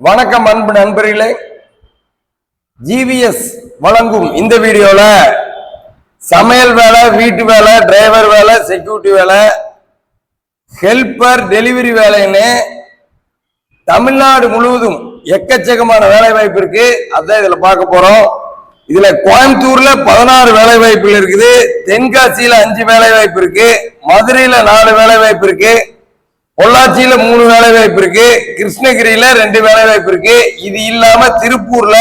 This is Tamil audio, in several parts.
வணக்கம் அன்பு நண்பர்களே, ஜிவிஎஸ் வழங்கும் இந்த வீடியோல சமையல் வேலை, வீட்டு வேலை, டிரைவர் வேலை, செக்யூரிட்டி வேலை, ஹெல்பர், டெலிவரி வேலைன்னு தமிழ்நாடு முழுவதும் எக்கச்சக்கமான வேலை வாய்ப்பு இருக்கு. அதான் இதுல பார்க்க போறோம். இதுல கோயம்புத்தூர்ல 16 வேலை வாய்ப்புகள் இருக்குது, தென்காசியில 5 வேலை வாய்ப்பு இருக்கு, மதுரையில 4 வேலை வாய்ப்பு இருக்கு, பொள்ளாச்சியில 3 வேலை வாய்ப்பு இருக்கு, கிருஷ்ணகிரியில 2 வேலை வாய்ப்பு இருக்கு. இது இல்லாம திருப்பூர்ல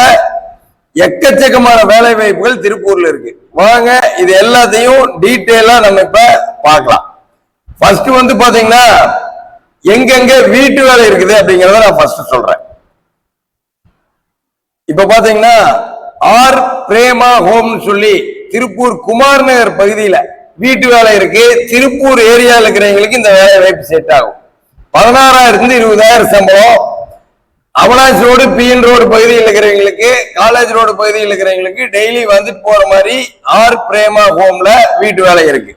எக்கச்சக்கமான வேலை வாய்ப்புகள் திருப்பூர்ல இருக்கு. வாங்க இது எல்லாத்தையும் டீட்டெயிலா நம்ம இப்ப பார்க்கலாம். ஃபர்ஸ்ட் பாத்தீங்கன்னா எங்கெங்க வீட்டு வேலை இருக்குது அப்படிங்கறத நான் ஃபர்ஸ்ட் சொல்றேன். இப்ப பாத்தீங்கன்னா ஆர் பிரேமா ஹோம் சொல்லி திருப்பூர் குமார் நகர் பகுதியில வீட்டு வேலை இருக்கு. திருப்பூர் ஏரியாவில் இருக்கிறவங்களுக்கு இந்த வேலை வாய்ப்பு செட் ஆகும். 16,000 20,000 சம்பளம். அவனாசி ரோடு, பிஎன் ரோடு பகுதியில் இருக்கிறவங்களுக்கு, காலேஜ் ரோடு பகுதியில் இருக்கிறவங்களுக்கு டெய்லி வந்துட்டு போற மாதிரி ஆர் பிரேமா ஹோம்ல வீட்டு வேலை இருக்கு.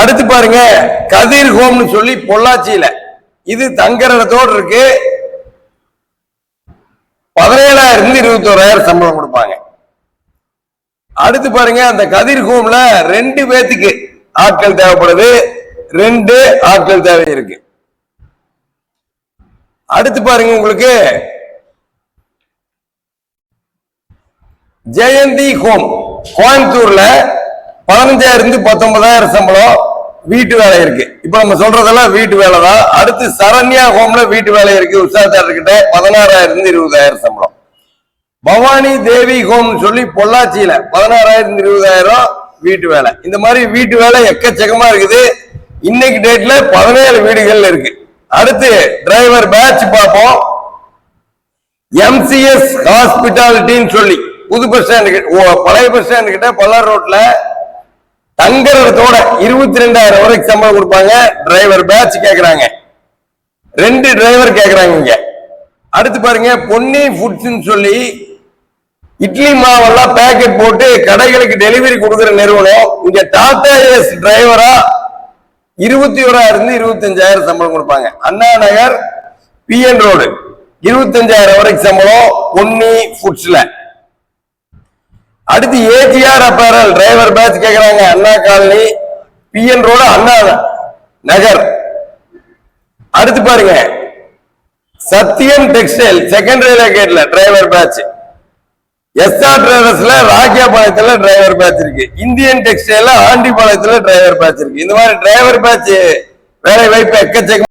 அடுத்து பாருங்க கதிர் ஹோம்னு சொல்லி பொள்ளாச்சியில, இது தங்குற இடத்தோடு இருக்கு. 17,000 21,000 சம்பளம் கொடுப்பாங்க. அடுத்து பாருங்க அந்த கதிர் ஹோம்ல 2 பேத்துக்கு ஆட்கள் தேவைப்படுது, 2 ஆட்கள் தேவை இருக்கு. அடுத்து பாருங்க உங்களுக்கு ஜெயந்தி ஹோம் கோயம்புத்தூர்ல 15,000 19,000 சம்பளம் வீட்டு வேலை இருக்கு. இப்ப நம்ம சொல்றதெல்லாம் வீட்டு வேலை தான். அடுத்து சரண்யா ஹோம்ல வீட்டு வேலை இருக்கு, உற்சாகத்தார் கிட்ட 16,000 20,000 சம்பளம். பவானி தேவி ஹோம் சொல்லி பொள்ளாச்சியில 16,000 20,000 வீட்டு வேலை. இந்த மாதிரி வீட்டு வேலை எக்கச்சக்கமா இருக்குது. இன்னைக்கு டேட்ல 17 வீடுகள் இருக்கு. அடுத்து டிரைவர் பேட்ச் பார்ப்போம். எம்சிஎஸ் ஹாஸ்பிட்டாலிட்டின்னு சொல்லி புது பஸ் ஸ்டாண்டு, பழைய பஸ் ஸ்டாண்டு கிட்ட பல்லார் ரோட்ல தங்கறதோட 22,000 வரைக்கும் சம்பளம் கொடுப்பாங்க. டிரைவர் பேட்ச் கேக்குறாங்க, 2 டிரைவர் கேக்குறாங்க இங்க. அடுத்து பாருங்க பொன்னி ஃபுட்ஸ்ன்னு சொல்லி இட்லி மாவெல்லாம் பேக்கெட் போட்டு கடைகளுக்கு டெலிவரி கொடுக்கிற நிறுவனம். இங்க டாடா ஏஸ் டிரைவரா 21,000 25,000 சம்பளம் கொடுப்பாங்க. அண்ணா நகர், பிஎன் ரோடு 25,000 வரைக்கும் சம்பளம் பொன்னி ஃபுட்ஸ்ல. அடுத்து ஏஜிஆர் அப்பேரல் டிரைவர் பேட்ச் கேக்குறாங்க, Anna colony, PN road, Anna Nagar. அடுத்து பாருங்க சத்தியம் டெக்ஸ்டைல் செகண்ட் ரயில்வே கேட்ல டிரைவர் பேட்ச். எஸ்ஆர் டிரைவர்ஸ்ல ராக்கியாபாளையத்துல டிரைவர் பேட்ச் இருக்கு. இந்தியன் டெக்ஸ்டைல்ல ஆண்டிபாளையத்துல டிரைவர் பேட்ச் இருக்கு. இந்த மாதிரி டிரைவர் பேட்ச் வேலை வாய்ப்பு எக்கச்சக்கம்.